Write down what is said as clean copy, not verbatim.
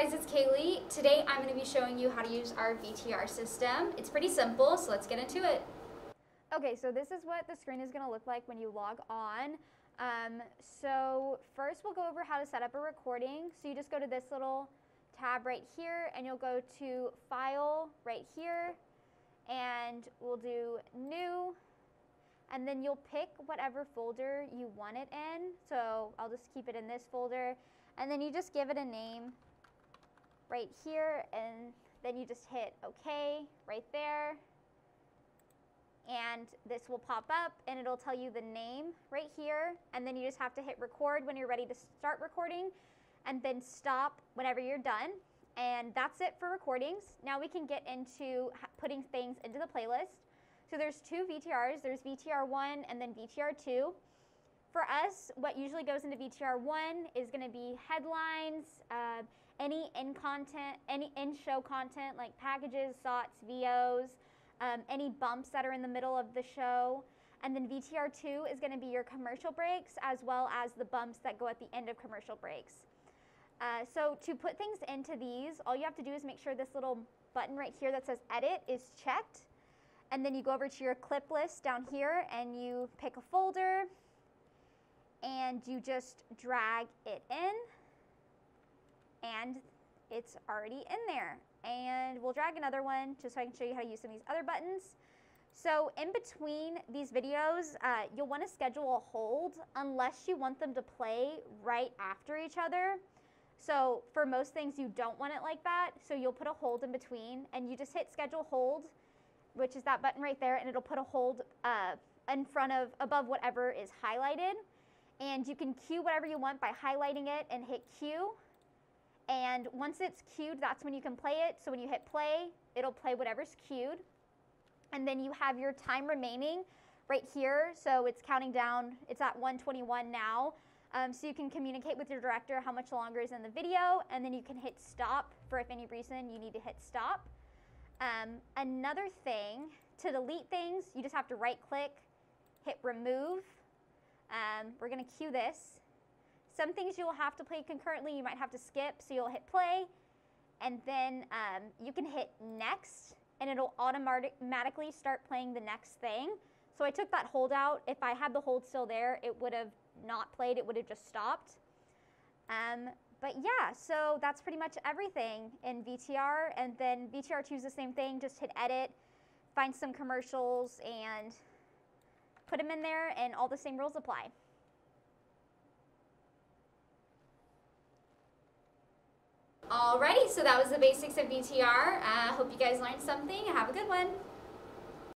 guys, it's Kaylee. Today I'm going to be showing you how to use our VTR system. It's pretty simple, so let's get into it. Okay, so this is what the screen is going to look like when you log on. So first we'll go over how to set up a recording. So you just go to this little tab right here and you'll go to File right here and we'll do New, and then you'll pick whatever folder you want it in. So I'll just keep it in this folder, and then you just give it a name right here, and then you just hit OK right there, and this will pop up and it'll tell you the name right here, and then you just have to hit record when you're ready to start recording, and then stop whenever you're done. And that's it for recordings. Now we can get into putting things into the playlist. So there's two VTRs. There's VTR 1 and then VTR 2. For us, what usually goes into VTR 1 is going to be headlines, any in-show content like packages, SOTs, VOs, any bumps that are in the middle of the show. And then VTR 2 is going to be your commercial breaks as well as the bumps that go at the end of commercial breaks. So to put things into these, all you have to do is make sure this little button right here that says Edit is checked. And then you go over to your clip list down here and you pick a folder and you just drag it in, and it's already in there. And we'll drag another one just so I can show you how to use some of these other buttons. So in between these videos, you'll want to schedule a hold unless you want them to play right after each other. So for most things you don't want it like that, so you'll put a hold in between and you just hit schedule hold, which is that button right there, and it'll put a hold in front of, above whatever is highlighted. And you can cue whatever you want by highlighting it and hit cue. And once it's cued, that's when you can play it. So when you hit play, it'll play whatever's cued. And then you have your time remaining right here. So it's counting down, it's at 1:21 now. So you can communicate with your director how much longer is in the video, and then you can hit stop for if any reason you need to hit stop. Another thing, to delete things, you just have to right click, hit remove. We're going to cue this. Some things you'll have to play concurrently, you might have to skip, so you'll hit play, and then you can hit next, and it'll automatically start playing the next thing. So I took that hold out. If I had the hold still there, it would have not played, it would have just stopped. But yeah, so that's pretty much everything in VTR, and then VTR 2 is the same thing. Just hit edit, find some commercials, and put them in there, and all the same rules apply. Alrighty, so that was the basics of VTR. Hope you guys learned something. Have a good one.